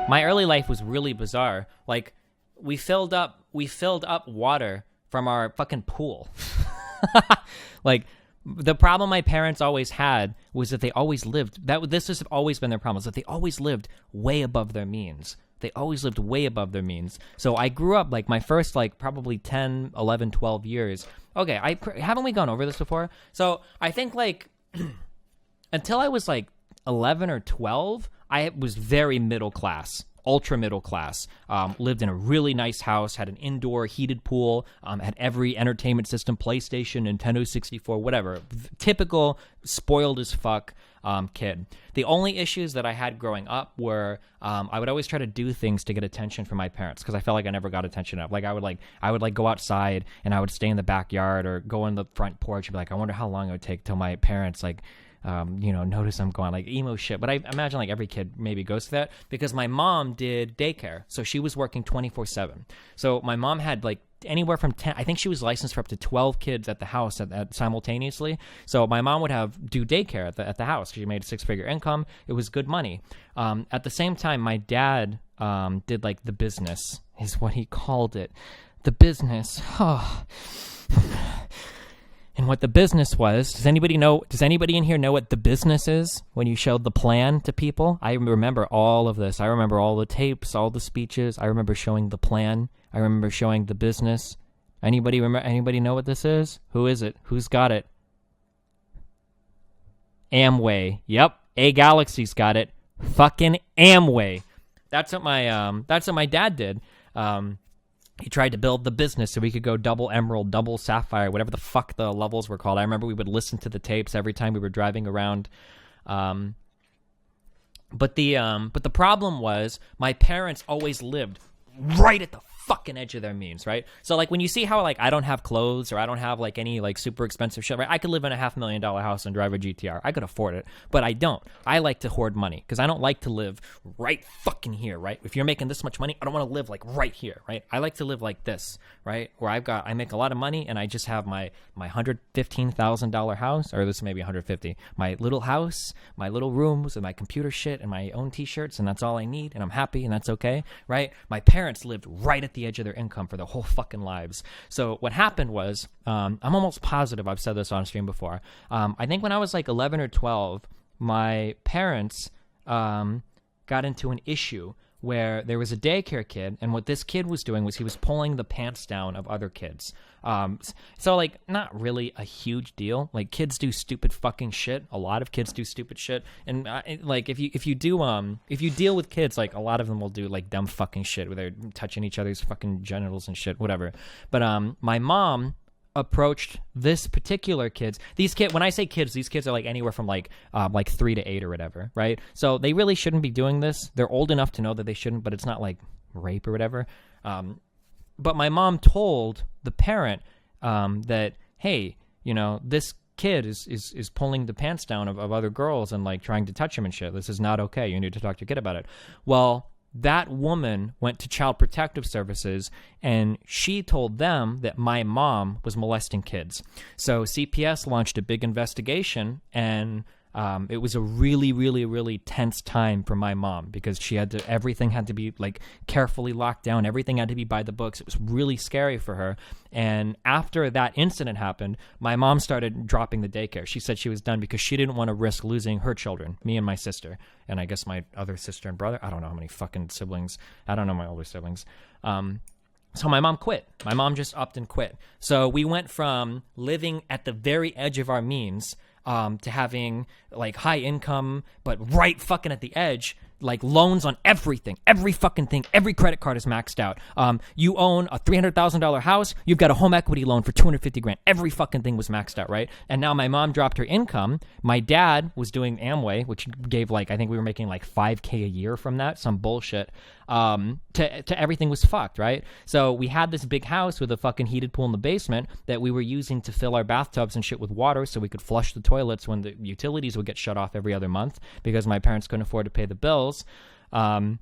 My early life was really bizarre. Like, we filled up water from our fucking pool. Like, the problem my parents always had was that they always lived, this has always been their problem, is that they always lived way above their means. They always lived way above their means. So I grew up, like, my first, like, probably 10, 11, 12 years. Okay, haven't we gone over this before? So I think, like, until I was, like, 11 or 12, I was very middle class. Ultra middle class, lived in a really nice house, had an indoor heated pool, had every entertainment system, PlayStation, Nintendo 64, whatever. Typical spoiled as fuck kid. The only issues that I had growing up were I would always try to do things to get attention from my parents because I felt like I never got attention up. Like I would go outside and I would stay in the backyard or go on the front porch and be like, I wonder how long it would take till my parents notice I'm going, like, emo shit. But I imagine, like, every kid maybe goes through that because my mom did daycare. So she was working 24/7. So my mom had, like, anywhere from 10, I think she was licensed for up to 12 kids at the house at simultaneously. So my mom would do daycare at the house because she made a 6-figure income. It was good money. At the same time, my dad did, like, the business is what he called it. The business. Oh. And what the business was, does anybody in here know what the business is when you showed the plan to people? I remember all of this. I remember all the tapes, all the speeches. I remember showing the plan. I remember showing the business. Anybody know what this is? Who is it? Who's got it? Amway. Yep. A Galaxy's got it. Fucking Amway. That's what my dad did. He tried to build the business so we could go double emerald, double sapphire, whatever the fuck the levels were called. I remember we would listen to the tapes every time we were driving around. But the problem was my parents always lived right at the fucking edge of their means, right? So, like, when you see how, like, I don't have clothes or I don't have, like, any, like, super expensive shit, right? I could live in a $500,000 house and drive a GTR. I could afford it, but I don't. I like to hoard money because I don't like to live right fucking here, right? If you're making this much money, I don't want to live, like, right here, right? I like to live like this, right? Where I make a lot of money and I just have my $115,000 house, or this may be 150, my little house, my little rooms with my computer shit and my own t-shirts, and that's all I need, and I'm happy, and that's okay, right? My parents lived right at the edge of their income for their whole fucking lives. So what happened was, I'm almost positive I've said this on stream before. I think when I was like 11 or 12, my parents got into an issue where there was a daycare kid, and what this kid was doing was he was pulling the pants down of other kids. So, like, not really a huge deal. Like, kids do stupid fucking shit. A lot of kids do stupid shit, and like if you deal with kids, like, a lot of them will do, like, dumb fucking shit where they're touching each other's fucking genitals and shit, whatever. But my mom approached this particular when I say kids, these kids are like anywhere from like 3 to 8 or whatever, right? So they really shouldn't be doing this. They're old enough to know that they shouldn't, but it's not like rape or whatever. But my mom told the parent that, hey, this kid is pulling the pants down of other girls and, like, trying to touch him and shit. This is not okay. You need to talk to your kid about it. Well, that woman went to Child Protective Services, and she told them that my mom was molesting kids. So CPS launched a big investigation, and it was a really, really, really tense time for my mom because everything had to be, like, carefully locked down. Everything had to be by the books. It was really scary for her. And after that incident happened, my mom started dropping the daycare. She said she was done because she didn't want to risk losing her children, me and my sister, and I guess my other sister and brother. I don't know how many fucking siblings. I don't know my older siblings. So my mom quit. My mom just upped and quit. So we went from living at the very edge of our means to having, like, high income, but right fucking at the edge, like, loans on everything, every fucking thing, every credit card is maxed out. You own a $300,000 house, you've got a home equity loan for $250,000. Every fucking thing was maxed out, right? And now my mom dropped her income. My dad was doing Amway, which gave, like, I think we were making like $5,000 a year from that, some bullshit. To everything was fucked, right? So we had this big house with a fucking heated pool in the basement that we were using to fill our bathtubs and shit with water so we could flush the toilets when the utilities would get shut off every other month because my parents couldn't afford to pay the bills. And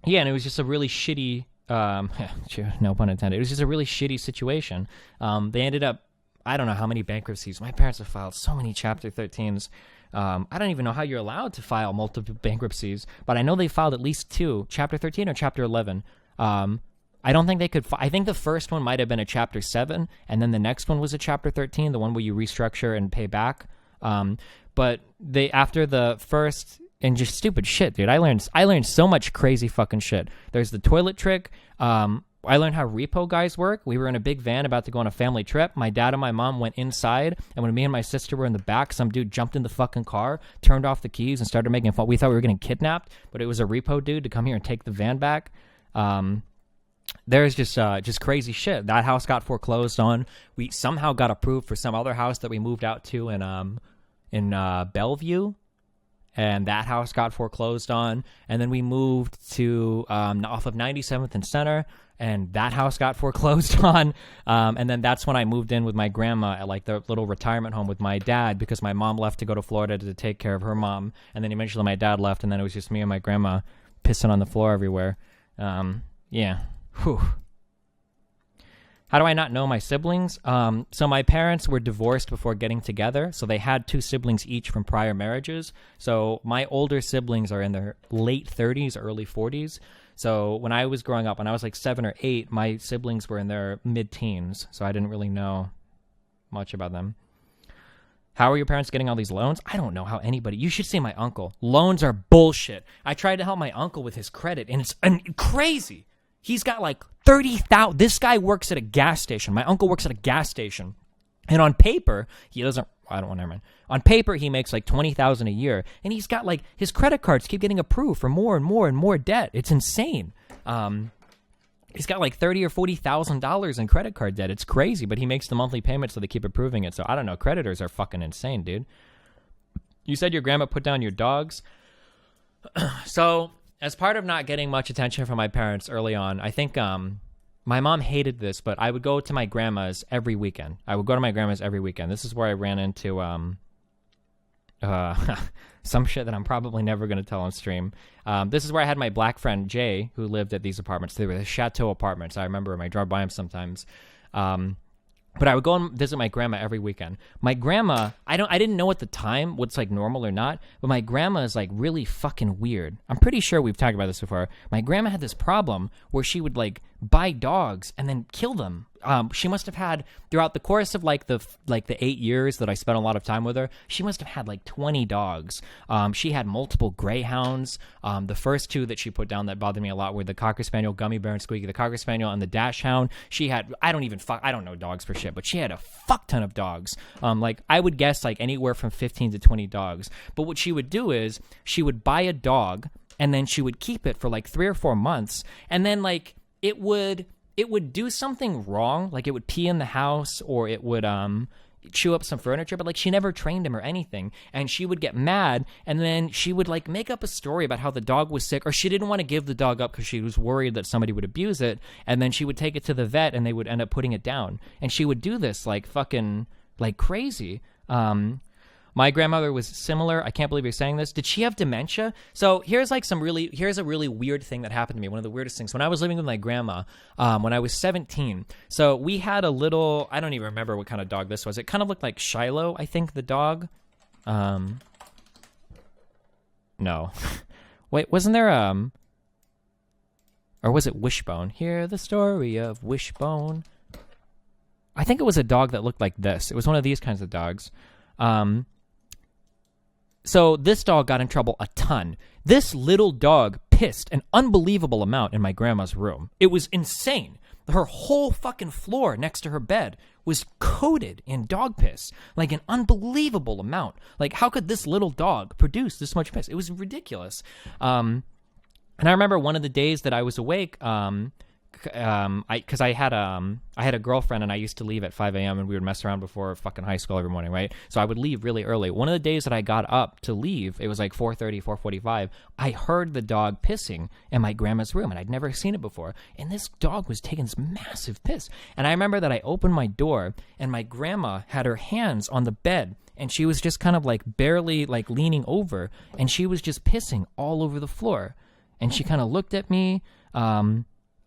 it was just a really shitty, no pun intended, it was just a really shitty situation. They ended up I don't know how many bankruptcies. My parents have filed so many Chapter 13s. I don't even know how you're allowed to file multiple bankruptcies, but I know they filed at least 2, Chapter 13 or Chapter 11. I don't think they could. I think the first one might have been a Chapter 7, and then the next one was a Chapter 13, the one where you restructure and pay back. But they, after the first, and just stupid shit, dude. I learned so much crazy fucking shit. There's the toilet trick. I learned how repo guys work. We were in a big van about to go on a family trip. My dad and my mom went inside, and when me and my sister were in the back, some dude jumped in the fucking car, turned off the keys, and started making fun. We thought we were getting kidnapped, but it was a repo dude to come here and take the van back. There's just crazy shit. That house got foreclosed on. We somehow got approved for some other house that we moved out to in Bellevue, and that house got foreclosed on. And then we moved to off of 97th and Center, and that house got foreclosed on. And then that's when I moved in with my grandma at like the little retirement home with my dad, because my mom left to go to Florida to take care of her mom. And then eventually my dad left, and then it was just me and my grandma pissing on the floor everywhere. Yeah. Whew. How do I not know my siblings? So my parents were divorced before getting together, so they had 2 siblings each from prior marriages. So my older siblings are in their late 30s, early 40s. So when I was growing up, when I was like 7 or 8, my siblings were in their mid-teens, so I didn't really know much about them. How are your parents getting all these loans? I don't know how anybody... You should see my uncle. Loans are bullshit. I tried to help my uncle with his credit, and it's crazy. He's got like 30,000. This guy works at a gas station. My uncle works at a gas station. And on paper, he doesn't... I don't want to... Never mind. On paper, he makes like $20,000 a year. And he's got like... His credit cards keep getting approved for more and more and more debt. It's insane. He's got like $30,000 or $40,000 in credit card debt. It's crazy, but he makes the monthly payments, so they keep approving it. So I don't know. Creditors are fucking insane, dude. You said your grandma put down your dogs. So... As part of not getting much attention from my parents early on, I think my mom hated this, but I would go to my grandma's every weekend. This is where I ran into some shit that I'm probably never going to tell on stream. This is where I had my black friend, Jay, who lived at these apartments. They were the Chateau apartments. I remember him. I drove by him sometimes. But I would go and visit my grandma every weekend. My grandma, I didn't know at the time what's like normal or not, but my grandma is like really fucking weird. I'm pretty sure we've talked about this before. My grandma had this problem where she would like buy dogs and then kill them. She must have had, throughout the course of like the 8 years that I spent a lot of time with her, she must have had like 20 dogs. She had multiple greyhounds. The first 2 that she put down that bothered me a lot were the Cocker Spaniel, Gummy Bear and Squeaky, the Cocker Spaniel and the Dash Hound. She had, I don't know dogs for shit, but she had a fuck ton of dogs. Like I would guess like anywhere from 15 to 20 dogs. But what she would do is she would buy a dog and then she would keep it for like 3 or 4 months, and then like it would do something wrong, like it would pee in the house or it would chew up some furniture, but like she never trained him or anything, and she would get mad, and then she would like make up a story about how the dog was sick, or she didn't want to give the dog up because she was worried that somebody would abuse it, and then she would take it to the vet and they would end up putting it down. And she would do this like fucking like crazy. My grandmother was similar. I can't believe you're saying this. Did she have dementia? So here's a really weird thing that happened to me. One of the weirdest things. When I was living with my grandma, when I was 17, so we had a little, I don't even remember what kind of dog this was. It kind of looked like Shiloh, I think, the dog. No. Wait, wasn't there, or was it Wishbone? Hear the story of Wishbone. I think it was a dog that looked like this. It was one of these kinds of dogs. So this dog got in trouble a ton. This little dog pissed an unbelievable amount in my grandma's room. It was insane. Her whole fucking floor next to her bed was coated in dog piss, like an unbelievable amount. Like, how could this little dog produce this much piss? It was ridiculous. And I remember one of the days that I was awake, because I had a girlfriend, and I used to leave at 5 a.m. and we would mess around before fucking high school every morning, right? So I would leave really early. One of the days that I got up to leave, it was like 4:30, 4:45. I heard the dog pissing in my grandma's room, and I'd never seen it before. And this dog was taking this massive piss. And I remember that I opened my door, and my grandma had her hands on the bed, and she was just kind of like barely like leaning over, and she was just pissing all over the floor. And she kind of looked at me, and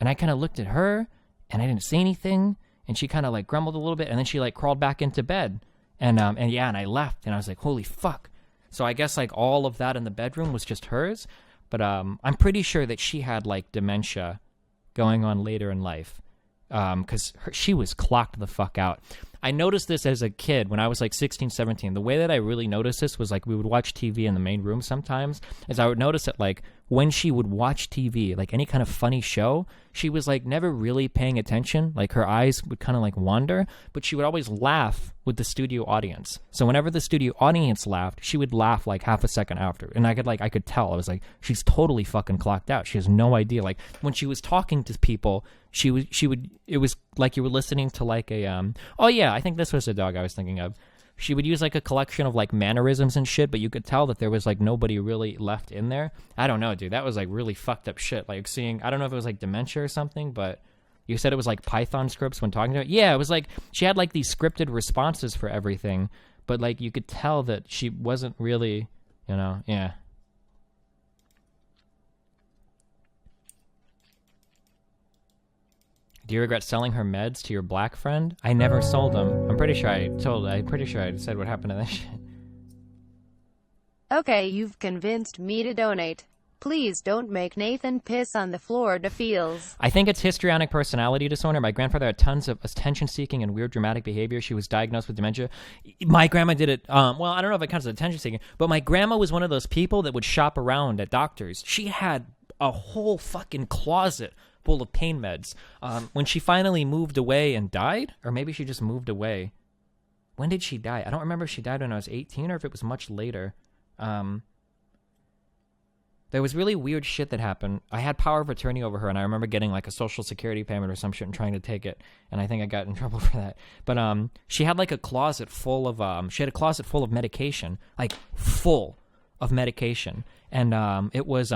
I kind of looked at her, and I didn't say anything. And she kind of like grumbled a little bit, and then she like crawled back into bed. And I left, and I was like, holy fuck. So I guess like all of that in the bedroom was just hers. But I'm pretty sure that she had like dementia going on later in life, because she was clocked the fuck out. I noticed this as a kid when I was like 16, 17. The way that I really noticed this was like we would watch TV in the main room sometimes, is I would notice that like when she would watch TV, like any kind of funny show, she was like never really paying attention. Like her eyes would kind of like wander, but she would always laugh with the studio audience. So whenever the studio audience laughed, she would laugh like half a second after. And I could tell. I was like, she's totally fucking clocked out. She has no idea. Like when she was talking to people, she would, it was like you were listening to like a, oh yeah, I think this was the dog I was thinking of. She would use like a collection of like mannerisms and shit, but you could tell that there was like nobody really left in there. I don't know, dude. That was like really fucked up shit. Like seeing, I don't know if it was like dementia or something, but you said it was like Python scripts when talking to her. Yeah, it was like she had like these scripted responses for everything, but like you could tell that she wasn't really, you know, yeah. Do you regret selling her meds to your black friend? I never sold them. I'm pretty sure I said what happened to that shit. Okay, you've convinced me to donate. Please don't make Nathan piss on the floor to feels. I think it's histrionic personality disorder. My grandfather had tons of attention-seeking and weird dramatic behavior. She was diagnosed with dementia. My grandma did it, well, I don't know if it counts as attention-seeking, but my grandma was one of those people that would shop around at doctors. She had a whole fucking closet full of pain meds. When she finally moved away and died, or maybe she just moved away. When did she die? I don't remember if she died when I was 18 or if it was much later. There was really weird shit that happened. I had power of attorney over her, and I remember getting like a social security payment or some shit and trying to take it, and I think I got in trouble for that. But she had like a closet full of medication, like full of medication, and it was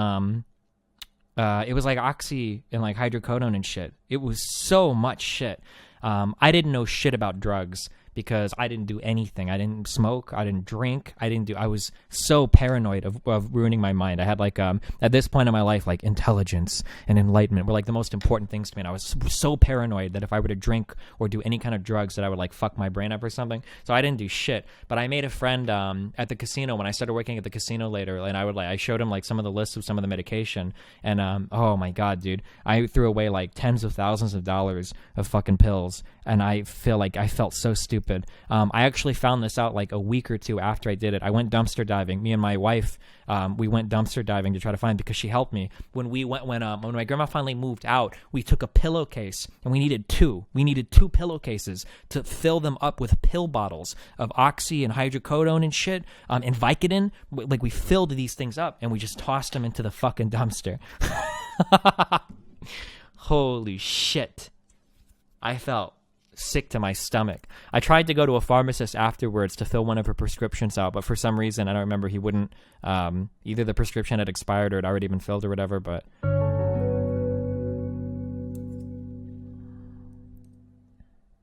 like oxy and like hydrocodone and shit. It was so much shit. I didn't know shit about drugs because I didn't do anything. I didn't smoke. I didn't drink. I was so paranoid of ruining my mind. I had like, at this point in my life, like intelligence and enlightenment were like the most important things to me. And I was so paranoid that if I were to drink or do any kind of drugs that I would like fuck my brain up or something. So I didn't do shit. But I made a friend at the casino when I started working at the casino later. And I showed him like some of the lists of some of the medication. And oh my God, dude, I threw away like tens of thousands of dollars of fucking pills. And I feel like I felt so stupid. I actually found this out like a week or two after I did it. I went dumpster diving. Me and my wife, we went dumpster diving to try to find, because she helped me. When my grandma finally moved out, we took a pillowcase and we needed two. We needed two pillowcases to fill them up with pill bottles of oxy and hydrocodone and shit, and Vicodin. Like we filled these things up and we just tossed them into the fucking dumpster. Holy shit. I felt sick to my stomach. I tried to go to a pharmacist afterwards to fill one of her prescriptions out, but for some reason, I don't remember, he wouldn't. Either the prescription had expired or it already been filled or whatever, but...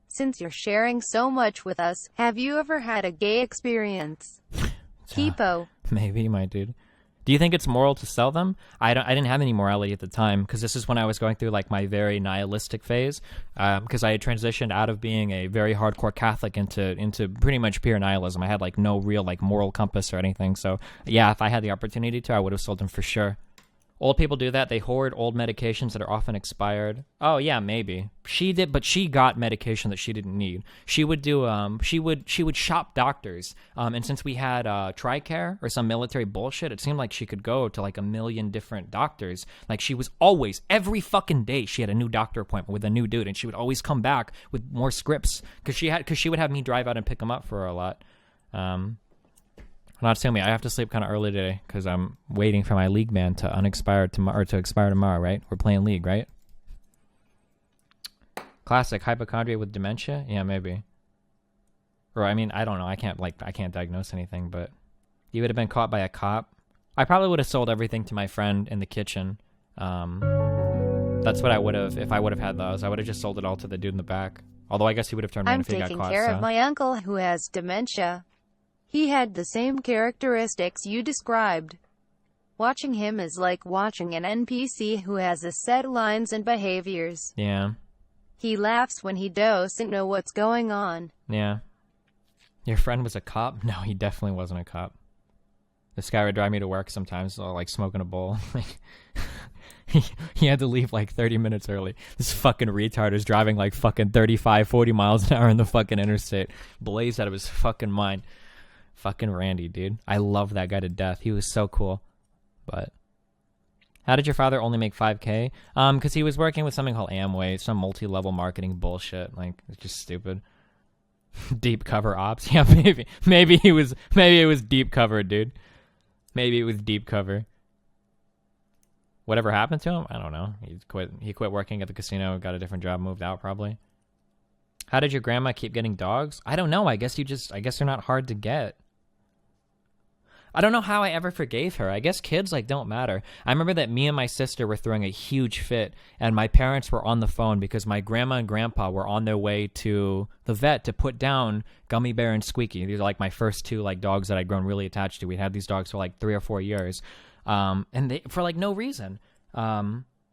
Since you're sharing so much with us, have you ever had a gay experience? Kipo. Maybe, my dude. Do you think it's moral to sell them? I didn't have any morality at the time, because this is when I was going through like my very nihilistic phase, because I had transitioned out of being a very hardcore Catholic into pretty much pure nihilism. I had like no real like moral compass or anything. So yeah, if I had the opportunity to, I would have sold them for sure. Old people do that. They hoard old medications that are often expired. Oh yeah, maybe she did, but she got medication that she didn't need. She would do she would shop doctors. And since we had TRICARE or some military bullshit, it seemed like she could go to like a million different doctors. Like she was always, every fucking day, she had a new doctor appointment with a new dude, and she would always come back with more scripts because she would have me drive out and pick them up for her a lot. Not assuming I have to sleep kind of early today because I'm waiting for my league man to expire tomorrow, right? We're playing league, right? Classic hypochondria with dementia? Yeah, maybe. Or I mean, I don't know. I can't diagnose anything, but you would have been caught by a cop. I probably would have sold everything to my friend in the kitchen. That's what I would have if I would have had those. I would have just sold it all to the dude in the back. Although I guess he would have turned around if he got caught. I'm taking care of my uncle who has dementia. He had the same characteristics you described. Watching him is like watching an NPC who has a set lines and behaviors. Yeah. He laughs when he doesn't know what's going on. Yeah. Your friend was a cop? No, he definitely wasn't a cop. This guy would drive me to work sometimes, like smoking a bowl. He had to leave like 30 minutes early. This fucking retard is driving like fucking 35, 40 miles an hour in the fucking interstate. Blazed out of his fucking mind. Fucking Randy, dude. I love that guy to death. He was so cool. But how did your father only make $5K? Because he was working with something called Amway, some multi-level marketing bullshit. Like, it's just stupid. Deep cover ops. Yeah, maybe it was deep cover, dude. Maybe it was deep cover. Whatever happened to him? I don't know. He quit working at the casino, got a different job, moved out probably. How did your grandma keep getting dogs? I don't know. I guess they're not hard to get. I don't know how I ever forgave her. I guess kids don't matter. I remember that me and my sister were throwing a huge fit, and my parents were on the phone because my grandma and grandpa were on their way to the vet to put down Gummy Bear and Squeaky. These are my first two dogs that I'd grown really attached to. We'd had these dogs for 3 or 4 years, and they for no reason.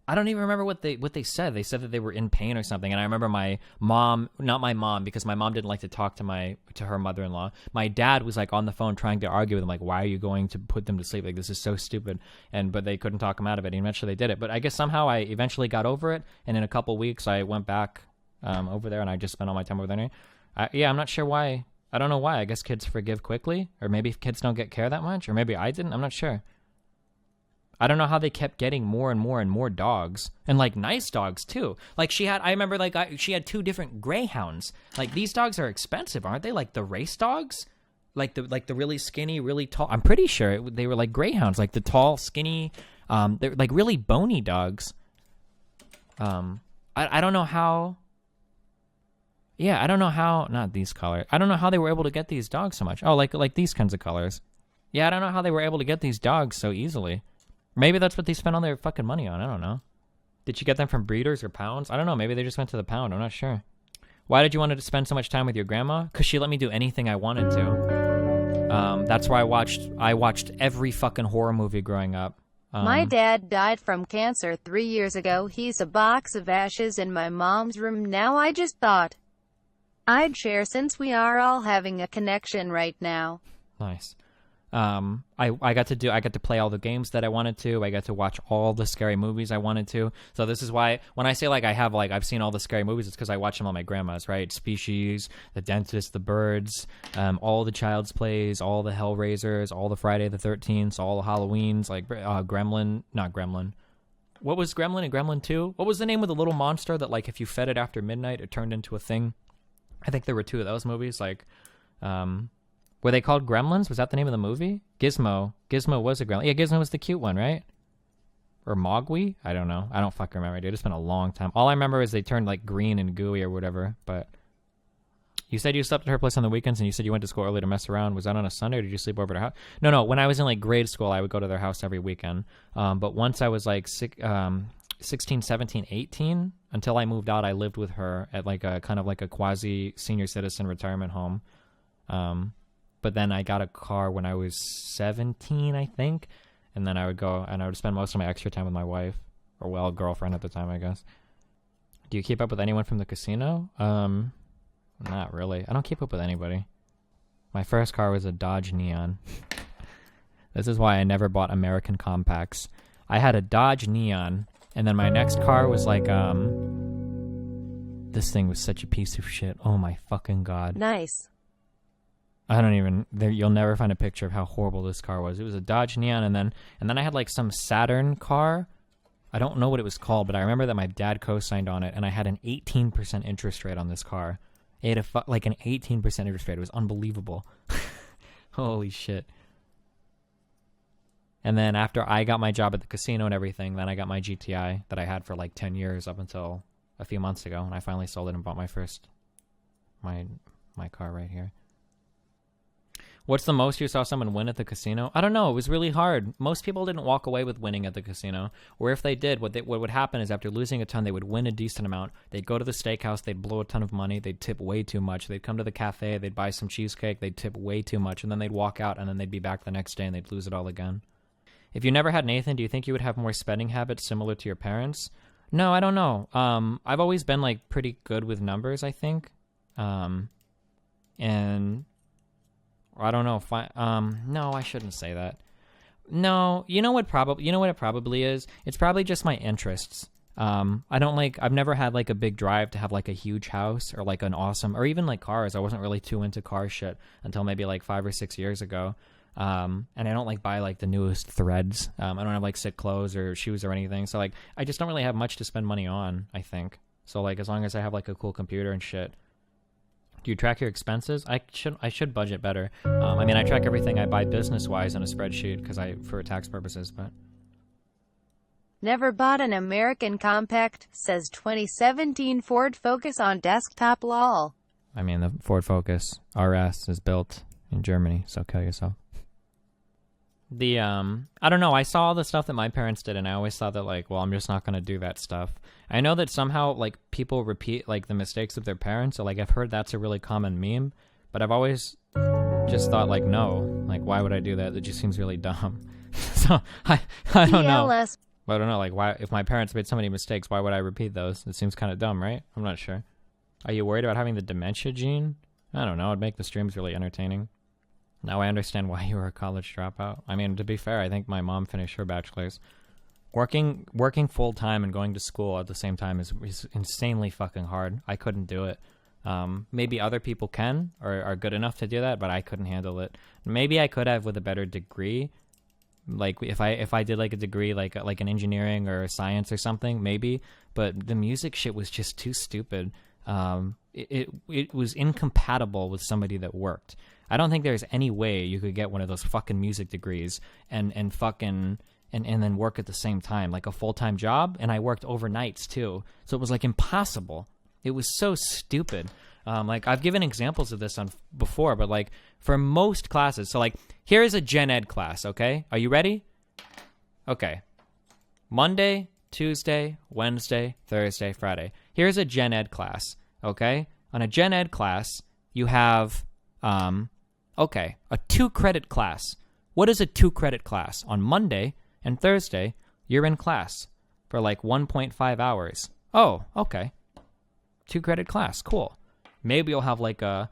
I don't even remember what they said. They said that they were in pain or something. And I remember my mom, not my mom, because my mom didn't like to talk to her mother-in-law. My dad was on the phone trying to argue with them, why are you going to put them to sleep? This is so stupid. But they couldn't talk him out of it. And eventually they did it. But I guess somehow I eventually got over it. And in a couple weeks I went back over there, and I just spent all my time over there. I'm not sure why. I don't know why. I guess kids forgive quickly, or maybe kids don't get care that much, or maybe I didn't. I'm not sure. I don't know how they kept getting more and more and more dogs, and nice dogs too. I remember she had 2 different greyhounds. These dogs are expensive, aren't they? The race dogs, the really skinny, really tall. I'm pretty sure they were greyhounds, the tall, skinny. They're really bony dogs. I don't know how. Yeah, I don't know how. Not these colors. I don't know how they were able to get these dogs so much. Oh, like these kinds of colors. Yeah, I don't know how they were able to get these dogs so easily. Maybe that's what they spent all their fucking money on. I don't know. Did you get them from breeders or pounds? I don't know. Maybe they just went to the pound. I'm not sure. Why did you want to spend so much time with your grandma? Because she let me do anything I wanted to. That's why I watched every fucking horror movie growing up. My dad died from cancer 3 years ago. He's a box of ashes in my mom's room now. I just thought I'd share since we are all having a connection right now. Nice. I got to play all the games that I wanted to. I got to watch all the scary movies I wanted to. So this is why when I say I've seen all the scary movies, it's because I watch them on my grandma's, right? Species, The Dentist, The Birds, all the Child's Plays, all the Hellraisers, all the Friday the 13th, all the Halloweens, Gremlin, not Gremlin. What was Gremlin and Gremlin 2? What was the name of the little monster that if you fed it after midnight, it turned into a thing? I think there were 2 of those movies. Were they called Gremlins? Was that the name of the movie? Gizmo. Gizmo was a gremlin. Yeah, Gizmo was the cute one, right? Or Mogwai? I don't know. I don't fucking remember, dude. It's been a long time. All I remember is they turned green and gooey or whatever. But you said you slept at her place on the weekends, and you said you went to school early to mess around. Was that on a Sunday, or did you sleep over at her house? No. When I was in grade school, I would go to their house every weekend. But once I was 16, 17, 18, until I moved out, I lived with her at a kind of a quasi senior citizen retirement home. But then I got a car when I was 17, I think. And then I would go and I would spend most of my extra time with my wife, or girlfriend at the time, I guess. Do you keep up with anyone from the casino? Not really. I don't keep up with anybody. My first car was a Dodge Neon. This is why I never bought American compacts. I had a Dodge Neon, and then my next car was this thing was such a piece of shit. Oh my fucking God. Nice. You'll never find a picture of how horrible this car was. It was a Dodge Neon, and then I had some Saturn car. I don't know what it was called, but I remember that my dad co-signed on it, and I had an 18% interest rate on this car. It had an 18% interest rate. It was unbelievable. Holy shit. And then after I got my job at the casino and everything, then I got my GTI that I had for 10 years up until a few months ago, and I finally sold it and bought my car right here. What's the most you saw someone win at the casino? I don't know. It was really hard. Most people didn't walk away with winning at the casino. Or if they did, what would happen is after losing a ton, they would win a decent amount. They'd go to the steakhouse. They'd blow a ton of money. They'd tip way too much. They'd come to the cafe. They'd buy some cheesecake. They'd tip way too much. And then they'd walk out, and then they'd be back the next day, and they'd lose it all again. If you never had Nathan, do you think you would have more spending habits similar to your parents? No, I don't know. I've always been like pretty good with numbers, I think. And I don't know if no, I shouldn't say that. No, you know what it probably is? It's probably just my interests. I've never had like a big drive to have like a huge house or like an awesome, or even like cars. I wasn't really too into car shit until maybe like 5 or 6 years ago. And I don't like buy like the newest threads. I don't have like sick clothes or shoes or anything. So like, I just don't really have much to spend money on, I think. So like, as long as I have like a cool computer and shit. Do you track your expenses? I should budget better. I mean, I track everything I buy business-wise in a spreadsheet for tax purposes, but... Never bought an American Compact, says 2017 Ford Focus on desktop lol. I mean, the Ford Focus RS is built in Germany, so kill yourself. I don't know, I saw all the stuff that my parents did, and I always thought that, like, well, I'm just not going to do that stuff. I know that somehow, like, people repeat, like, the mistakes of their parents, so, like, I've heard that's a really common meme, but I've always just thought, like, no, like, why would I do that? It just seems really dumb. So, I don't know. I don't know, like, why, if my parents made so many mistakes, why would I repeat those? It seems kind of dumb, right? I'm not sure. Are you worried about having the dementia gene? I don't know, it'd make the streams really entertaining. Now I understand why you were a college dropout. I mean, to be fair, I think my mom finished her bachelor's. Working full-time and going to school at the same time is insanely fucking hard. I couldn't do it. Maybe other people can or are good enough to do that, but I couldn't handle it. Maybe I could have with a better degree. Like, if I did, like, a degree, like an engineering or science or something, maybe. But the music shit was just too stupid. It was incompatible with somebody that worked. I don't think there's any way you could get one of those fucking music degrees and then work at the same time, like a full-time job. And I worked overnights too. So it was like impossible. It was so stupid. Like, I've given examples of this before, but like for most classes, so like here's a gen ed class. Okay. Are you ready? Okay. Monday, Tuesday, Wednesday, Thursday, Friday. Here's a gen ed class. Okay. On a gen ed class, you have, a 2-credit class. What is a 2-credit class? On Monday and Thursday, you're in class for like 1.5 hours. Oh, okay. 2-credit class. Cool. Maybe you'll have like so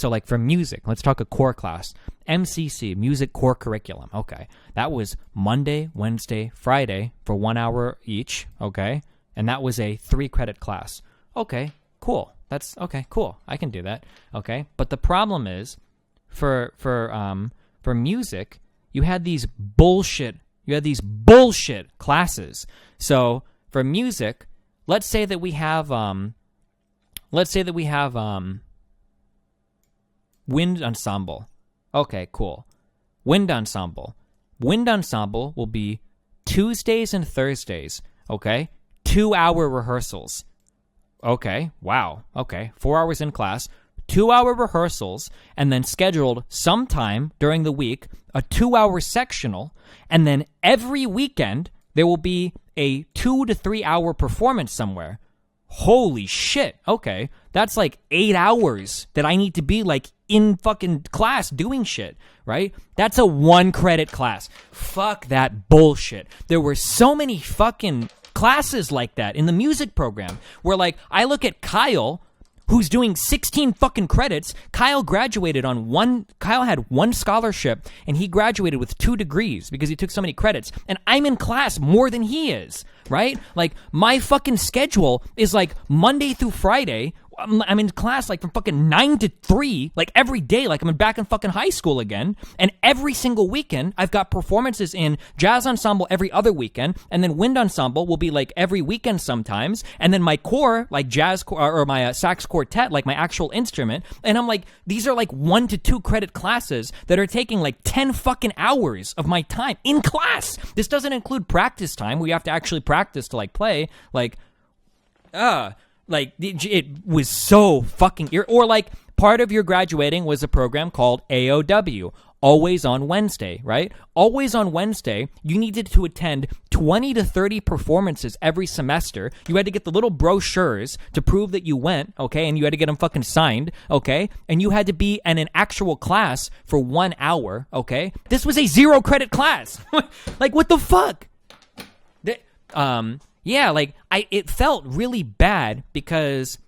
like for music, let's talk a core class. MCC, Music Core Curriculum. Okay. That was Monday, Wednesday, Friday for 1 hour each. Okay. And that was a 3-credit class. Okay, cool. That's okay, cool. I can do that. Okay. But the problem is for music, you had these bullshit classes. So for music, let's say that we have wind ensemble. Okay, cool. Wind ensemble. Wind ensemble will be Tuesdays and Thursdays. Okay, 2-hour rehearsals. Okay, wow. Okay, 4 hours in class, 2-hour rehearsals, and then scheduled sometime during the week, a 2-hour sectional, and then every weekend there will be a 2 to 3 hour performance somewhere. Holy shit. Okay, that's like 8 hours that I need to be like in fucking class doing shit, right? That's a 1-credit class. Fuck that bullshit. There were so many fucking classes like that in the music program where, like, I look at Kyle, who's doing 16 fucking credits. Kyle had 1 scholarship and he graduated with 2 degrees because he took so many credits. And I'm in class more than he is, right? Like, my fucking schedule is like Monday through Friday. I'm in class like from fucking 9 to 3, like every day, like I'm back in fucking high school again. And every single weekend, I've got performances in jazz ensemble every other weekend, and then wind ensemble will be like every weekend sometimes. And then my core, like jazz or my sax quartet, like my actual instrument. And I'm like, these are like 1 to 2 credit classes that are taking like 10 fucking hours of my time in class. This doesn't include practice time where you have to actually practice to like play, like, it was so fucking... Or, like, part of your graduating was a program called AOW, Always on Wednesday, right? Always on Wednesday, you needed to attend 20 to 30 performances every semester. You had to get the little brochures to prove that you went, okay? And you had to get them fucking signed, okay? And you had to be in an actual class for 1 hour, okay? This was a 0-credit class. Like, what the fuck? Yeah, like it felt really bad because,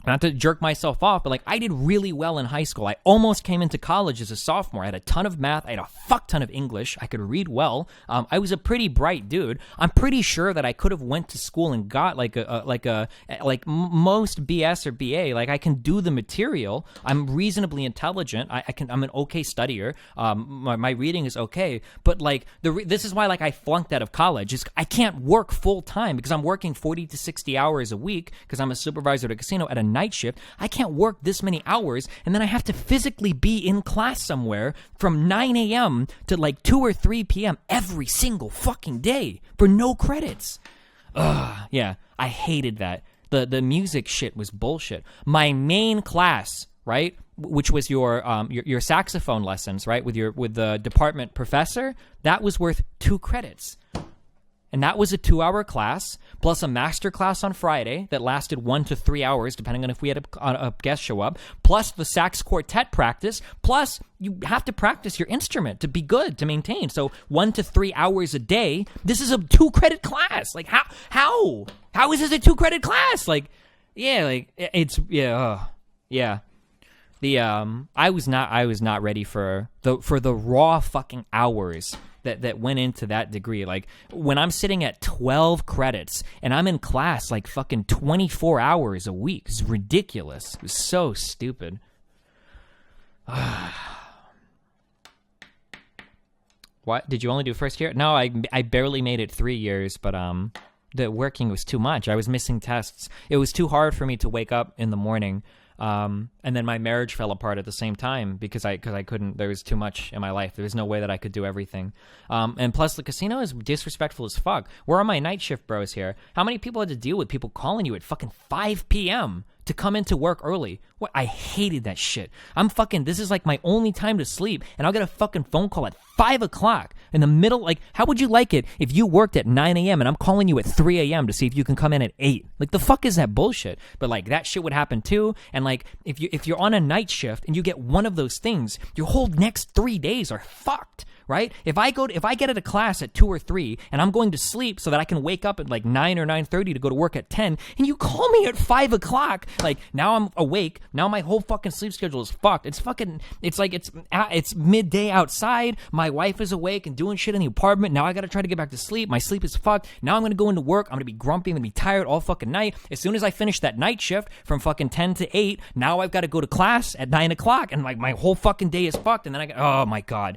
not to jerk myself off, but like I did really well in high school. I almost came into college as a sophomore. I had a ton of math. I had a fuck ton of English. I could read well. I was a pretty bright dude. I'm pretty sure that I could have went to school and got like most BS or BA. Like I can do the material. I'm reasonably intelligent. I'm an okay studier. My reading is okay. But like this is why like I flunked out of college. Is I can't work full time because I'm working 40 to 60 hours a week because I'm a supervisor at a casino at a night shift. I can't work this many hours, and then I have to physically be in class somewhere from 9 a.m. to like 2 or 3 p.m. every single fucking day for no credits. Yeah, I hated that. The music shit was bullshit. My main class, right, which was your saxophone lessons, right, with the department professor, that was worth 2 credits. And that was a 2-hour class, plus a master class on Friday that lasted 1 to 3 hours, depending on if we had a guest show up, plus the sax quartet practice, plus you have to practice your instrument to be good, to maintain. So 1 to 3 hours a day. This is a 2-credit class. Like, how? How is this a 2-credit class? Like, yeah, like, it's, yeah. I was not ready for the raw fucking hours that went into that degree. Like when I'm sitting at 12 credits and I'm in class like fucking 24 hours a week, it's ridiculous. It was so stupid. What? Did you only do first year? No, I barely made it 3 years, but the working was too much. I was missing tests. It was too hard for me to wake up in the morning. And then my marriage fell apart at the same time because I couldn't, there was too much in my life. There was no way that I could do everything. And plus the casino is disrespectful as fuck. Where are my night shift bros here? How many people had to deal with people calling you at fucking 5 p.m. to come into work early? What? I hated that shit. This is like my only time to sleep, and I'll get a fucking phone call at 5 o'clock in the middle. Like, how would you like it if you worked at 9 a.m. and I'm calling you at 3 a.m. to see if you can come in at 8? Like, the fuck is that bullshit? But like, that shit would happen too. And like, if you're on a night shift and you get one of those things, your whole next 3 days are fucked. Right? If I get at a class at 2 or 3 and I'm going to sleep so that I can wake up at like 9 or 9:30 to go to work at 10, and you call me at 5 o'clock, like now I'm awake, now my whole fucking sleep schedule is fucked. It's like it's midday outside, my wife is awake and doing shit in the apartment, now I gotta try to get back to sleep, my sleep is fucked, now I'm gonna go into work, I'm gonna be grumpy, I'm gonna be tired all fucking night. As soon as I finish that night shift from fucking 10 to 8, now I've got to go to class at 9 o'clock, and like my whole fucking day is fucked, and then oh my god.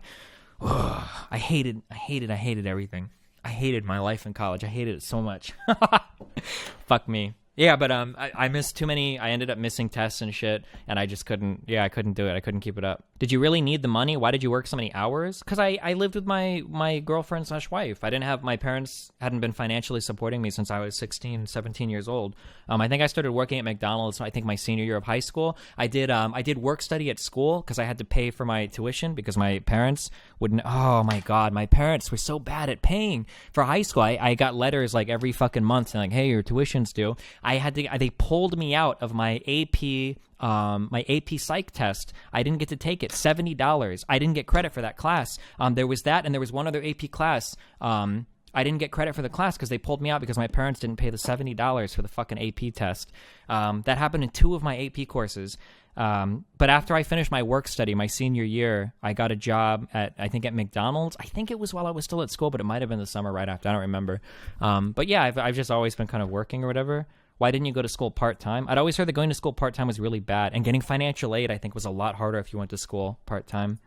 I hated everything. I hated my life in college. I hated it so much. Fuck me. Yeah, but I missed too many. I ended up missing tests and shit, and I just couldn't. Yeah, I couldn't do it. I couldn't keep it up. Did you really need the money? Why did you work so many hours? Because I lived with my girlfriend / wife. I didn't have, my parents hadn't been financially supporting me since I was 16, 17 years old. I think I started working at McDonald's, I think my senior year of high school. I did work study at school because I had to pay for my tuition because my parents wouldn't. Oh my god, my parents were so bad at paying for high school. I got letters like every fucking month saying like, hey, your tuition's due. They pulled me out of my AP psych test. I didn't get to take it. $70. I didn't get credit for that class. There was that, and there was one other AP class. I didn't get credit for the class because they pulled me out because my parents didn't pay the $70 for the fucking AP test. That happened in 2 of my AP courses. But after I finished my work study, my senior year, I got a job at McDonald's. I think it was while I was still at school, but it might have been the summer right after. I don't remember. But yeah, I've just always been kind of working or whatever. Why didn't you go to school part-time? I'd always heard that going to school part-time was really bad, and getting financial aid, I think, was a lot harder if you went to school part-time.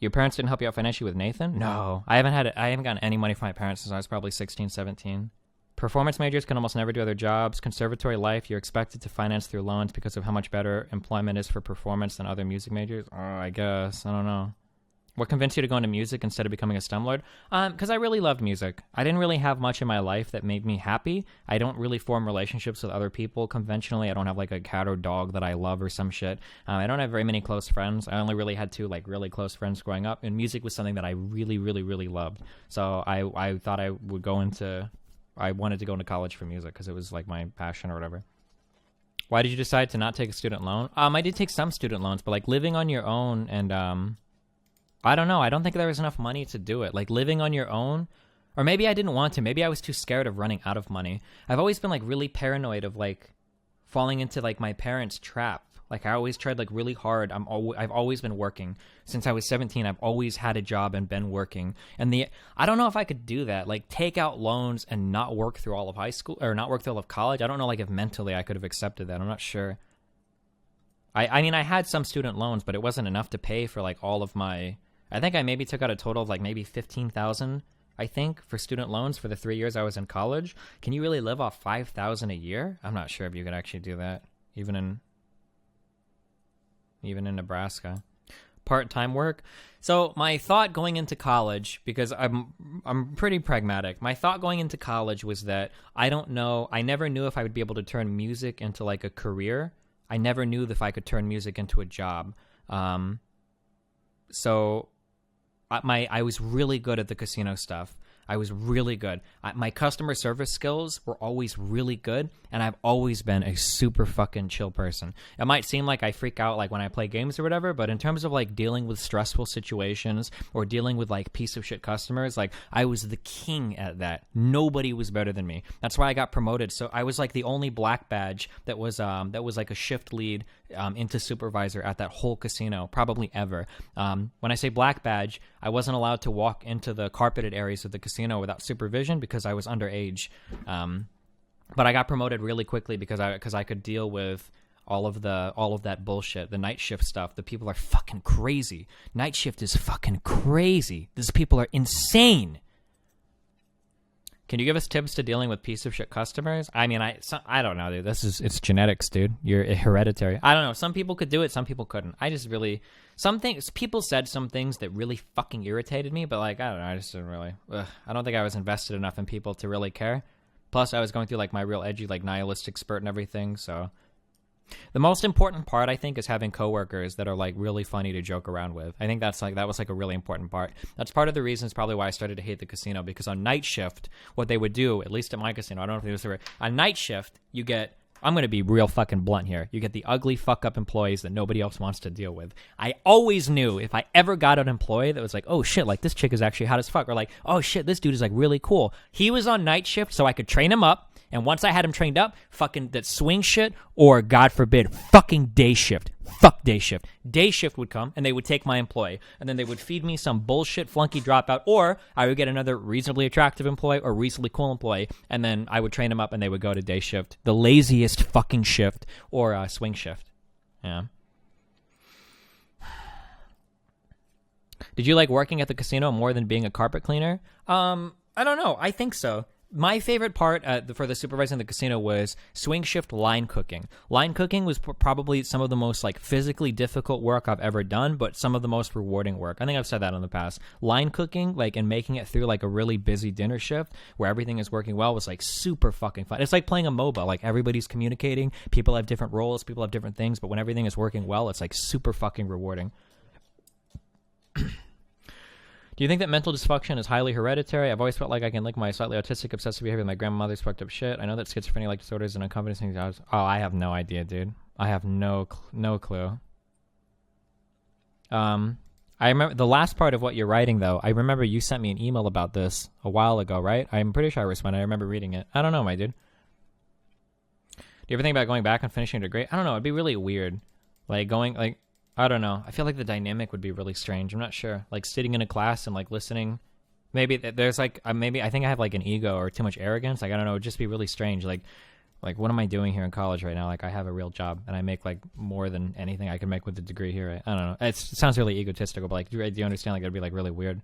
Your parents didn't help you out financially with Nathan? No. I haven't gotten any money from my parents since I was probably 16, 17. Performance majors can almost never do other jobs. Conservatory life, you're expected to finance through loans because of how much better employment is for performance than other music majors. Oh, I guess. I don't know. What convinced you to go into music instead of becoming a slumlord? Because I really loved music. I didn't really have much in my life that made me happy. I don't really form relationships with other people conventionally. I don't have like a cat or dog that I love or some shit. I don't have very many close friends. I only really had 2 like really close friends growing up, and music was something that I really, really, really loved. So I thought I wanted to go into college for music because it was like my passion or whatever. Why did you decide to not take a student loan? I did take some student loans, but like living on your own and I don't know. I don't think there was enough money to do it. Like living on your own, Or maybe I didn't want to. Maybe I was too scared of running out of money. I've always been like really paranoid of like falling into like my parents' trap. Like I always tried like really hard. I've always been working since I was 17. I've always had a job and been working. And I don't know if I could do that. Like take out loans and not work through all of high school or not work through all of college. I don't know like if mentally I could have accepted that. I'm not sure. I mean I had some student loans, but it wasn't enough to pay for like all of my. I think I maybe took out a total of like maybe 15,000. I think for student loans for the 3 years I was in college. Can you really live off 5,000 a year? I'm not sure if you could actually do that, even in Nebraska. Part-time work. So my thought going into college, because I'm pretty pragmatic. My thought going into college was that I never knew if I would be able to turn music into like a career. I never knew if I could turn music into a job. So I was really good at the casino stuff. I was really good. My customer service skills were always really good, and I've always been a super fucking chill person. It might seem like I freak out like when I play games or whatever, but in terms of like dealing with stressful situations or dealing with like piece of shit customers, like I was the king at that. Nobody was better than me. That's why I got promoted. So I was like the only black badge that was like a shift lead into supervisor at that whole casino, probably ever. When I say black badge, I wasn't allowed to walk into the carpeted areas of the casino without supervision because I was underage. But I got promoted really quickly because I could deal with all of that bullshit, the night shift stuff. The people are fucking crazy. Night shift is fucking crazy. These people are insane. Can you give us tips to dealing with piece of shit customers? I mean, I don't know, dude. It's genetics, dude. You're hereditary. I don't know. Some people could do it. Some people couldn't. People said some things that really fucking irritated me, but like, I don't know. I just didn't really, I don't think I was invested enough in people to really care. Plus I was going through like my real edgy, like nihilistic spurt and everything. So the most important part, I think, is having coworkers that are like really funny to joke around with. I think that was like a really important part. That's part of the reasons probably why I started to hate the casino, because on night shift, what they would do, at least at my casino, I don't know if it was the on night shift, you get, I'm going to be real fucking blunt here. You get the ugly fuck up employees that nobody else wants to deal with. I always knew if I ever got an employee that was like, oh shit, like this chick is actually hot as fuck, or like, oh shit, this dude is like really cool. He was on night shift so I could train him up. And once I had him trained up, fucking that swing shit, or God forbid, fucking day shift. Fuck day shift. Day shift would come, and they would take my employee. And then they would feed me some bullshit flunky dropout, or I would get another reasonably attractive employee or reasonably cool employee, and then I would train them up, and they would go to day shift. The laziest fucking shift, or swing shift. Yeah. Did you like working at the casino more than being a carpet cleaner? I don't know. I think so. My favorite part for the supervisor in the casino was swing shift line cooking. Line cooking was probably some of the most like physically difficult work I've ever done, but some of the most rewarding work. I think I've said that in the past. Line cooking, like, and making it through like a really busy dinner shift where everything is working well, was like super fucking fun. It's like playing a MOBA. Like everybody's communicating, people have different roles, people have different things, but when everything is working well, it's like super fucking rewarding. Do you think that mental dysfunction is highly hereditary? I've always felt like I can link my slightly autistic, obsessive behavior with my grandmother's fucked up shit. I know that schizophrenia-like disorders and unaccompanied things. I have no idea, dude. I have no clue. I remember the last part of what you're writing, though. I remember you sent me an email about this a while ago, right? I'm pretty sure I responded. I remember reading it. I don't know, my dude. Do you ever think about going back and finishing a degree? I don't know. It'd be really weird. Like going, like, I don't know. I feel like the dynamic would be really strange. I'm not sure. Like sitting in a class and like listening. Maybe there's like maybe I think I have like an ego or too much arrogance. Like I don't know. It'd just be really strange. Like what am I doing here in college right now? Like I have a real job and I make like more than anything I can make with the degree here. Right? I don't know. It sounds really egotistical, but like do you understand? Like it'd be like really weird.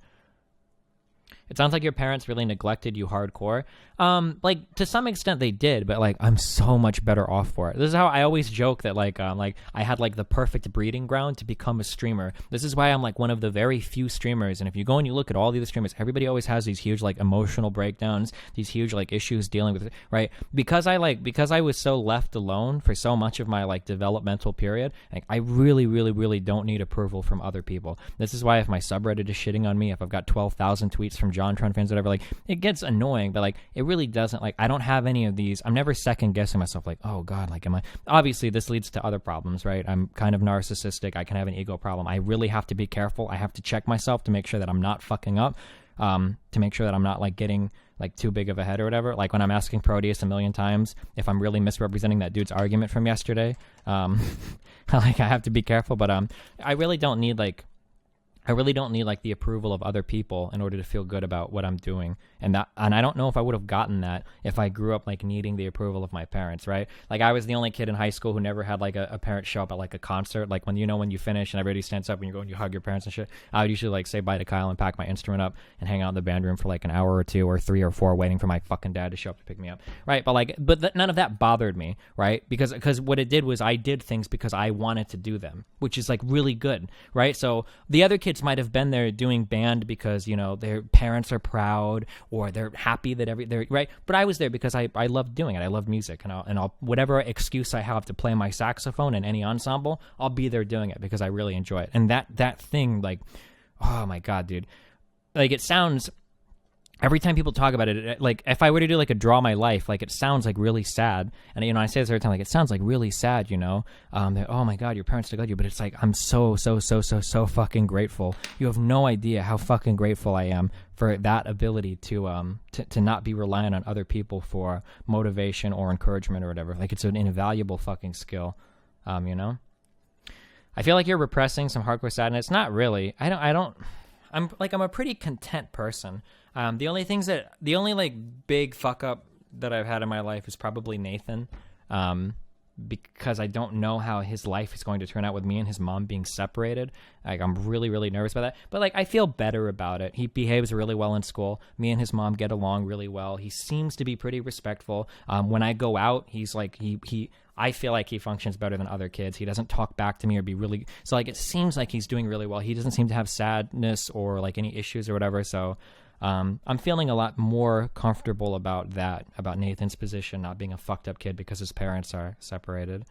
It sounds like your parents really neglected you hardcore. Like to some extent they did, but like I'm so much better off for it. This is how I always joke that like I had like the perfect breeding ground to become a streamer. This is why I'm like one of the very few streamers. And if you go and you look at all the other streamers, everybody always has these huge like emotional breakdowns, these huge like issues dealing with it, right? Because I was so left alone for so much of my like developmental period, like I really don't need approval from other people. This is why if my subreddit is shitting on me, if I've got 12,000 tweets from JonTron fans, whatever, like it gets annoying, but like it really doesn't, like I don't have any of these. I'm never second guessing myself like, oh god, like am I, obviously this leads to other problems, right? I'm kind of narcissistic. I can have an ego problem. I really have to be careful. I have to check myself to make sure that I'm not fucking up. to make sure that I'm not like getting like too big of a head or whatever. Like when I'm asking Proteus a million times if I'm really misrepresenting that dude's argument from yesterday, like I have to be careful. But I really don't need like the approval of other people in order to feel good about what I'm doing. And I don't know if I would have gotten that if I grew up like needing the approval of my parents, right? Like I was the only kid in high school who never had like a parent show up at like a concert. Like when you finish and everybody stands up and you go and you hug your parents and shit, I would usually like say bye to Kyle and pack my instrument up and hang out in the band room for like an hour or two or 3 or 4 waiting for my fucking dad to show up to pick me up, right? But none of that bothered me, right? Because what it did was I did things because I wanted to do them, which is like really good, right? So the other kids might have been there doing band because, you know, their parents are proud or they're happy that they're right. But I was there because I loved doing it. I loved music, and I'll whatever excuse I have to play my saxophone in any ensemble, I'll be there doing it because I really enjoy it. And that thing, like, oh my God, dude, like it sounds. Every time people talk about it, like if I were to do like a draw my life, like it sounds like really sad. And, you know, I say this every time, like it sounds like really sad, you know, oh my God, your parents neglect you. But it's like, I'm so fucking grateful. You have no idea how fucking grateful I am for that ability to not be reliant on other people for motivation or encouragement or whatever. Like it's an invaluable fucking skill, you know. I feel like you're repressing some hardcore sadness. Not really. I'm a pretty content person. The only like big fuck up that I've had in my life is probably Nathan, because I don't know how his life is going to turn out with me and his mom being separated. Like I'm really, really nervous about that. But like I feel better about it. He behaves really well in school. Me and his mom get along really well. He seems to be pretty respectful. When I go out, he's like I feel like he functions better than other kids. He doesn't talk back to me or be really... So, like, it seems like he's doing really well. He doesn't seem to have sadness or, like, any issues or whatever. So, I'm feeling a lot more comfortable about that, about Nathan's position not being a fucked up kid because his parents are separated.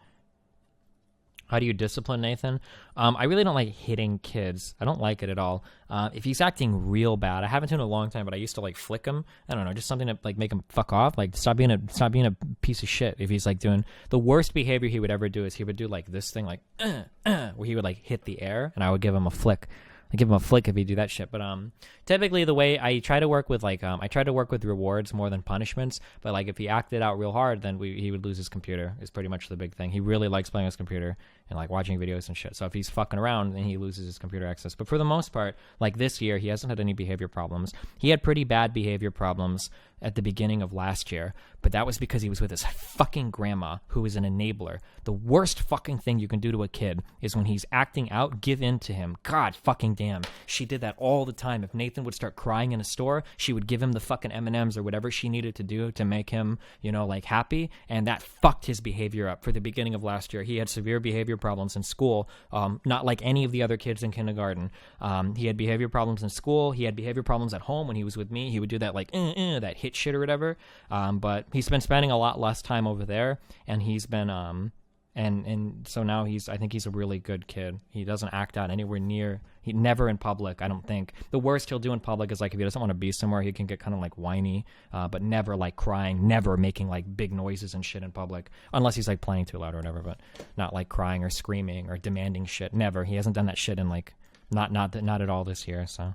How do you discipline Nathan? I really don't like hitting kids. I don't like it at all. If he's acting real bad, I haven't done it in a long time, but I used to like flick him. I don't know, just something to like make him fuck off. Like stop being a piece of shit. If he's like doing the worst behavior he would ever do is he would do like this thing, like where he would like hit the air, and I would give him a flick. I give him a flick if he do that shit. But typically the way I try to work with rewards more than punishments. But like if he acted out real hard, then he would lose his computer. Is pretty much the big thing. He really likes playing his computer and like watching videos and shit. So if he's fucking around, then he loses his computer access. But for the most part, like this year, he hasn't had any behavior problems. He had pretty bad behavior problems at the beginning of last year, but that was because he was with his fucking grandma, who is an enabler. The worst fucking thing you can do to a kid is when he's acting out, give in to him. God fucking damn. She did that all the time. If Nathan would start crying in a store, she would give him the fucking M&Ms or whatever she needed to do to make him, you know, like happy, and that fucked his behavior up for the beginning of last year. He had severe behavior problems in school, not like any of the other kids in kindergarten. He had behavior problems in school. He had behavior problems at home when he was with me. He would do that like, that hit shit or whatever. But he's been spending a lot less time over there, and he's been, and so now I think he's a really good kid. He doesn't act out anywhere near, he never in public, I don't think. The worst he'll do in public is like if he doesn't want to be somewhere, he can get kind of like whiny, but never like crying, never making like big noises and shit in public, unless he's like playing too loud or whatever, but not like crying or screaming or demanding shit. Never. He hasn't done that shit in like, not at all this year, so.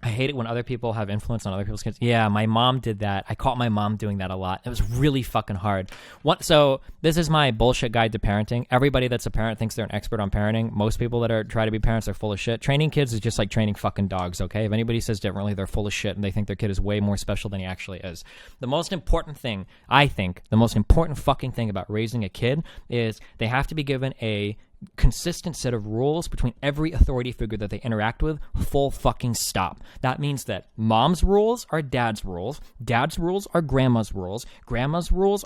I hate it when other people have influence on other people's kids. Yeah, my mom did that. I caught my mom doing that a lot. It was really fucking hard. So this is my bullshit guide to parenting. Everybody that's a parent thinks they're an expert on parenting. Most people that try to be parents are full of shit. Training kids is just like training fucking dogs, okay? If anybody says differently, they're full of shit and they think their kid is way more special than he actually is. The most important thing, I think, the most important fucking thing about raising a kid is they have to be given a consistent set of rules between every authority figure that they interact with, full fucking stop. That means that mom's rules are dad's rules are grandma's rules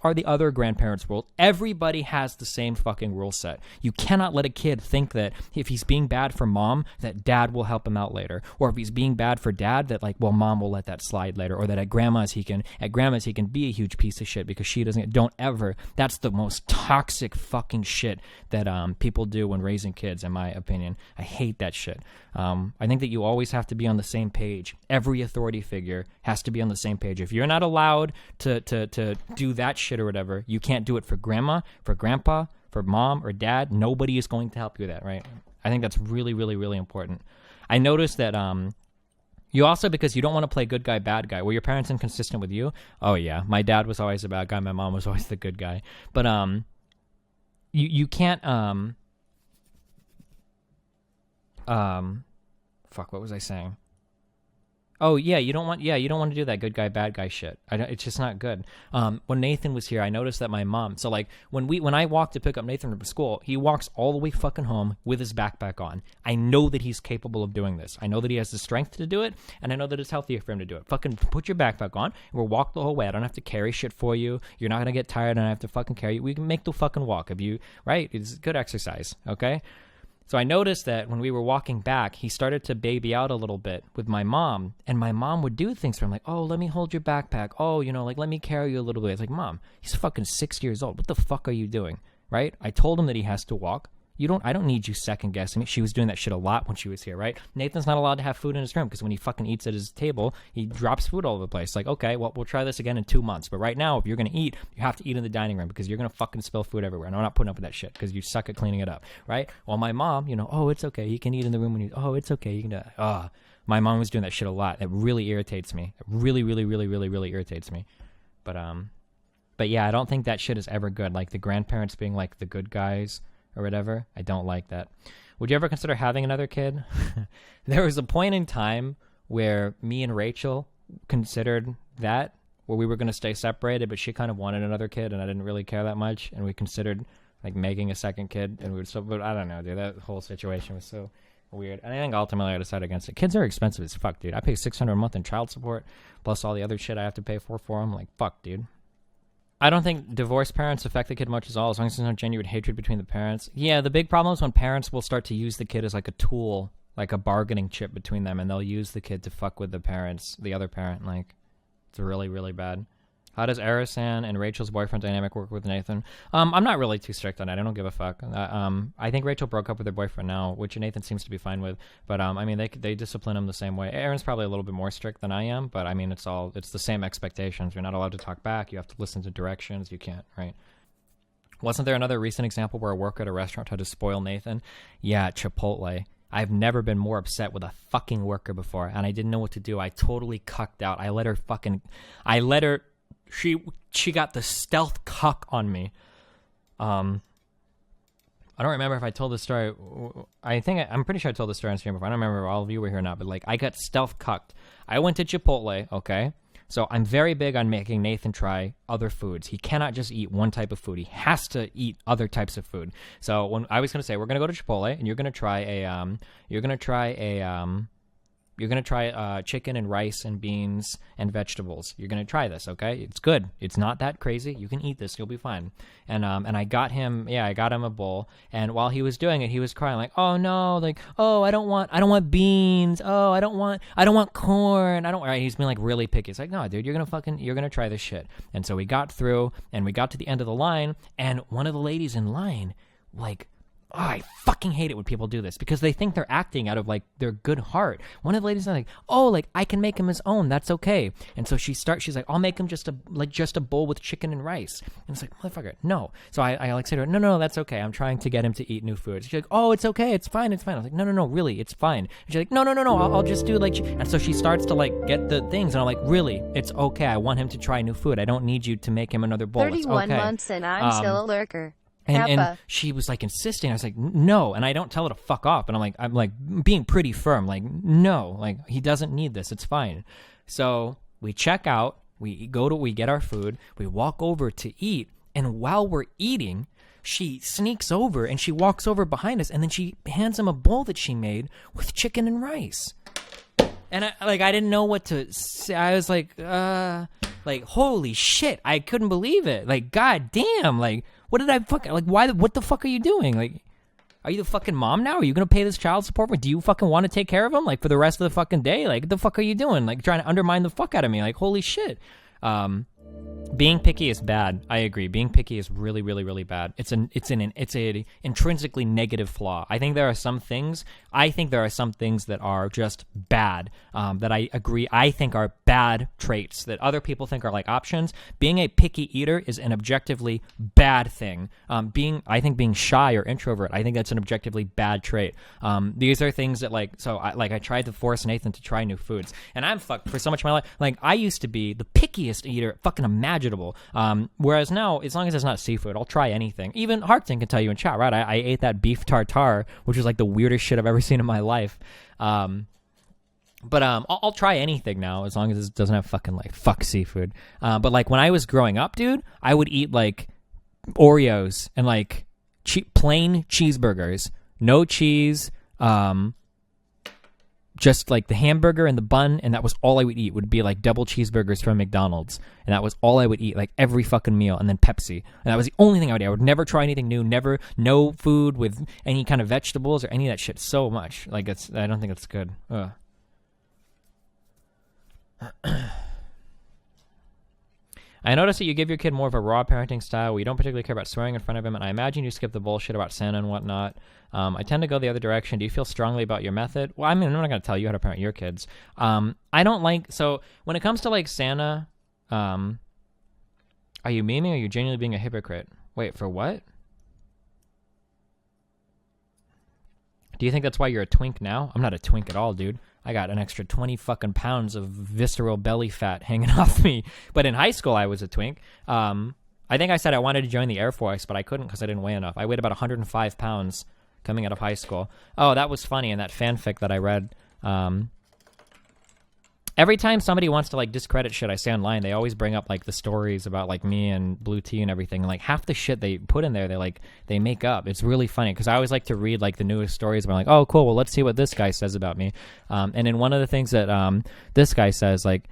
are the other grandparents' rules. Everybody has the same fucking rule set. You cannot let a kid think that if he's being bad for mom, that dad will help him out later, or if he's being bad for dad, that like, well, mom will let that slide later, or that at grandma's he can be a huge piece of shit because she doesn't. Don't ever. That's the most toxic fucking shit that people do when raising kids, in my opinion. I hate that shit. I think that you always have to be on the same page. Every authority figure has to be on the same page. If you're not allowed to do that shit or whatever, you can't do it for grandma, for grandpa, for mom or dad. Nobody is going to help you with that, right? I think that's really, really, really important. I noticed that you also, because you don't want to play good guy, bad guy. Were your parents inconsistent with you? Oh yeah, my dad was always the bad guy. My mom was always the good guy. But you can't fuck. What was I saying? Oh yeah, you don't want to do that good guy, bad guy shit. It's just not good. When Nathan was here, I noticed that my mom. So like when I walk to pick up Nathan from school, he walks all the way fucking home with his backpack on. I know that he's capable of doing this. I know that he has the strength to do it, and I know that it's healthier for him to do it. Fucking put your backpack on, and we'll walk the whole way. I don't have to carry shit for you. You're not gonna get tired, and I have to fucking carry you. We can make the fucking walk. Right? It's good exercise. Okay. So I noticed that when we were walking back, he started to baby out a little bit with my mom, and my mom would do things for him like, oh, let me hold your backpack. Oh, like, let me carry you a little bit. It's like, Mom, he's fucking 6 years old. What the fuck are you doing? Right? I told him that he has to walk. I don't need you second guessing me. She was doing that shit a lot when she was here, right? Nathan's not allowed to have food in his room because when he fucking eats at his table, he drops food all over the place. Like, okay, well, we'll try this again in 2 months. But right now, if you're going to eat, you have to eat in the dining room because you're going to fucking spill food everywhere. And I'm not putting up with that shit because you suck at cleaning it up, right? Well, my mom, oh, it's okay. You can eat in the room when it's okay. You can do that. My mom was doing that shit a lot. It really irritates me. It really, really, really, really, really irritates me. But yeah, I don't think that shit is ever good. Like the grandparents being like the good guys or whatever. I don't like that. Would you ever consider having another kid? There was a point in time where me and Rachel considered that, where we were going to stay separated, but she kind of wanted another kid, and I didn't really care that much, and we considered like making a second kid, and but I don't know, dude. That whole situation was so weird, and I think ultimately I decided against it. Kids are expensive as fuck, dude. I pay $600 a month in child support, plus all the other shit I have to pay for them. Like, fuck, dude. I don't think divorced parents affect the kid much at all, as long as there's no genuine hatred between the parents. Yeah, the big problem is when parents will start to use the kid as like a tool, like a bargaining chip between them, and they'll use the kid to fuck with the other parent. Like, it's really, really bad. How does Arisan and Rachel's boyfriend dynamic work with Nathan? I'm not really too strict on it. I don't give a fuck. I think Rachel broke up with her boyfriend now, which Nathan seems to be fine with. But I mean, they discipline him the same way. Aaron's probably a little bit more strict than I am, but I mean, it's the same expectations. You're not allowed to talk back. You have to listen to directions. You can't, right? Wasn't there another recent example where a worker at a restaurant tried to spoil Nathan? Yeah, Chipotle. I've never been more upset with a fucking worker before, and I didn't know what to do. I totally cucked out. She got the stealth cuck on me. I don't remember if I told this story. I'm pretty sure I told this story on stream before. I don't remember if all of you were here or not, but like I got stealth cucked. I went to Chipotle, okay? So I'm very big on making Nathan try other foods. He cannot just eat one type of food. He has to eat other types of food. So when I was going to say, we're going to go to Chipotle and you're going to try chicken and rice and beans and vegetables. You're going to try this, okay? It's good. It's not that crazy. You can eat this. You'll be fine. And I got him a bowl. And while he was doing it, he was crying like, oh no, like, oh, I don't want beans. Oh, I don't want corn. Right? He's been like really picky. It's like, no, dude, you're going to try this shit. And so we got through and we got to the end of the line. And one of the ladies in line, like, oh, I fucking hate it when people do this because they think they're acting out of like their good heart. One of the ladies is like, oh, like I can make him his own. That's okay. And so she's like, I'll make him just a bowl with chicken and rice. And it's like, motherfucker, no. So I like say to her, no, that's okay. I'm trying to get him to eat new food. She's like, oh, it's okay. It's fine. I was like, no, really, it's fine. And she's like, no. I'll just do like, and so she starts to like get the things. And I'm like, really, it's okay. I want him to try new food. I don't need you to make him another bowl. 31 okay. months and I'm still a lurker. And she was like insisting. I was like, no. And I don't tell her to fuck off. And I'm like being pretty firm. Like, no, like he doesn't need this. It's fine. So we check out, we get our food. We walk over to eat. And while we're eating, she sneaks over and she walks over behind us. And then she hands him a bowl that she made with chicken and rice. And I didn't know what to say. I was like, holy shit. I couldn't believe it. Like, god damn. Like, what did I fucking, like, why, what the fuck are you doing? Like, are you the fucking mom now? Are you going to pay this child support? Do you fucking want to take care of him, like, for the rest of the fucking day? Like, what the fuck are you doing? Like, trying to undermine the fuck out of me? Like, holy shit. Being picky is bad. I agree. Being picky is really, really, really bad. It's an intrinsically negative flaw. I think there are some things that are just bad. That I agree. I think are bad traits that other people think are like options. Being a picky eater is an objectively bad thing. I think being shy or introvert, I think that's an objectively bad trait. These are things that I tried to force Nathan to try new foods, and I'm fucked for so much of my life. Like, I used to be the pickiest eater fucking imaginable. Whereas now, as long as it's not seafood, I'll try anything. Even Harkton can tell you in chat, right? I ate that beef tartare, which was like the weirdest shit I've ever seen in my life. But I'll try anything now as long as it doesn't have fucking like fuck seafood. But like when I was growing up, dude, I would eat like Oreos and like plain cheeseburgers, no cheese, just like the hamburger and the bun, and that was all I would eat. Would be like double cheeseburgers from McDonald's, and that was all I would eat, like every fucking meal, and then Pepsi, and that was the only thing I would eat. I would never try anything new, no food with any kind of vegetables or any of that shit so much. Like, I don't think it's good. Ugh. I noticed that you give your kid more of a raw parenting style where you don't particularly care about swearing in front of him, and I imagine you skip the bullshit about Santa and whatnot. I tend to go the other direction. Do you feel strongly about your method? Well, I mean, I'm not going to tell you how to parent your kids. I don't like... So, when it comes to, like, Santa, are you memeing or are you genuinely being a hypocrite? Wait, for what? Do you think that's why you're a twink now? I'm not a twink at all, dude. I got an extra 20 fucking pounds of visceral belly fat hanging off me. But in high school, I was a twink. I think I said I wanted to join the Air Force, but I couldn't because I didn't weigh enough. I weighed about 105 pounds coming out of high school. Oh, that was funny in that fanfic that I read. Every time somebody wants to like discredit shit I say online, they always bring up like the stories about like me and Blue Tea and everything. And like half the shit they put in there, they make up. It's really funny because I always like to read like the newest stories. But I'm like, oh, cool. Well, let's see what this guy says about me. And in one of the things that this guy says, like,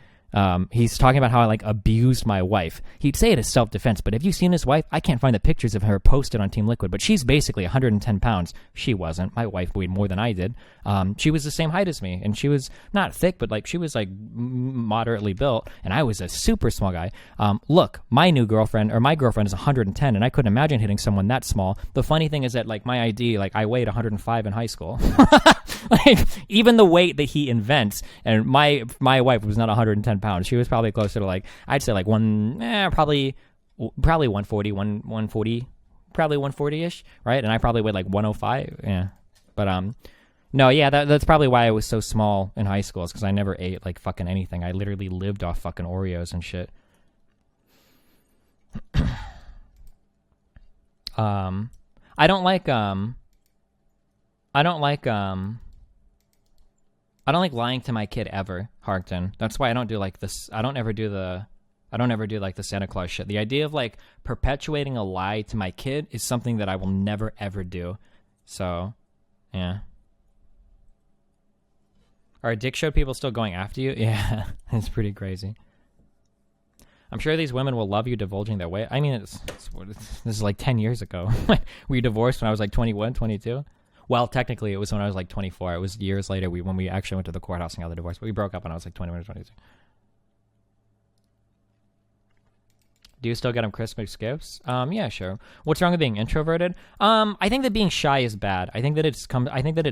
he's talking about how I like abused my wife. He'd say it as self-defense, but have you seen his wife? I can't find the pictures of her posted on Team Liquid, but she's basically 110 pounds. She wasn't. My wife weighed more than I did. She was the same height as me, and she was not thick, but like she was like moderately built, and I was a super small guy. Look, my girlfriend is 110, and I couldn't imagine hitting someone that small. The funny thing is that like my ID, like I weighed 105 in high school. Like even the weight that he invents, and my wife was not 110 pounds. She was probably closer to like, I'd say like probably 140, 140, probably 140-ish, right? And I probably weighed like 105. Yeah. But no, yeah, that's probably why I was so small in high school, is because I never ate like fucking anything. I literally lived off fucking Oreos and shit. I don't like lying to my kid ever, Harkton. That's why I don't do like this. I don't ever do like the Santa Claus shit. The idea of like perpetuating a lie to my kid is something that I will never ever do. So, yeah. Are Dick Show people still going after you? Yeah, it's pretty crazy. I'm sure these women will love you divulging their way. I mean, this is like 10 years ago. Were you divorced when I was like 21, 22? Well, technically, it was when I was like 24. It was years later when we actually went to the courthouse and got the divorce. But we broke up when I was like 21 or 22. Do you still get them Christmas gifts? Yeah, sure. What's wrong with being introverted? I think that being shy is bad. I think that it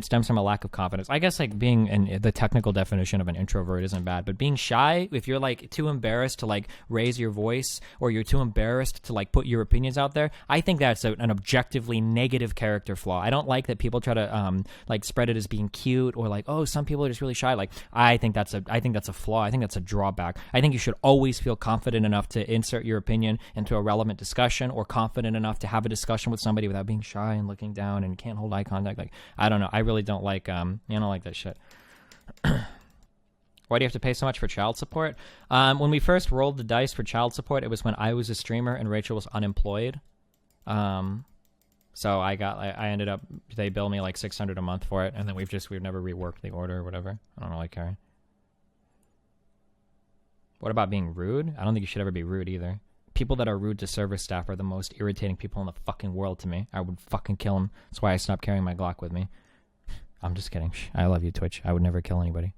stems from a lack of confidence. I guess like being in the technical definition of an introvert isn't bad, but being shy, if you're like too embarrassed to like raise your voice, or you're too embarrassed to like put your opinions out there, I think that's an objectively negative character flaw. I don't like that people try to like spread it as being cute, or like, oh, some people are just really shy. Like, I think that's a flaw. I think that's a drawback. I think you should always feel confident enough to insert your opinion into a relevant discussion, or confident enough to have a discussion with somebody without being shy and looking down and can't hold eye contact. Like, I don't know. I really don't like I don't like that shit. Why do you have to pay so much for child support? When we first rolled the dice for child support, it was when I was a streamer and Rachel was unemployed. So I ended up, they bill me like $600 a month for it, and then we've never reworked the order or whatever. I don't really care. What about being rude? I don't think you should ever be rude either. People that are rude to service staff are the most irritating people in the fucking world to me. I would fucking kill them. That's why I stopped carrying my Glock with me. I'm just kidding. I love you, Twitch. I would never kill anybody.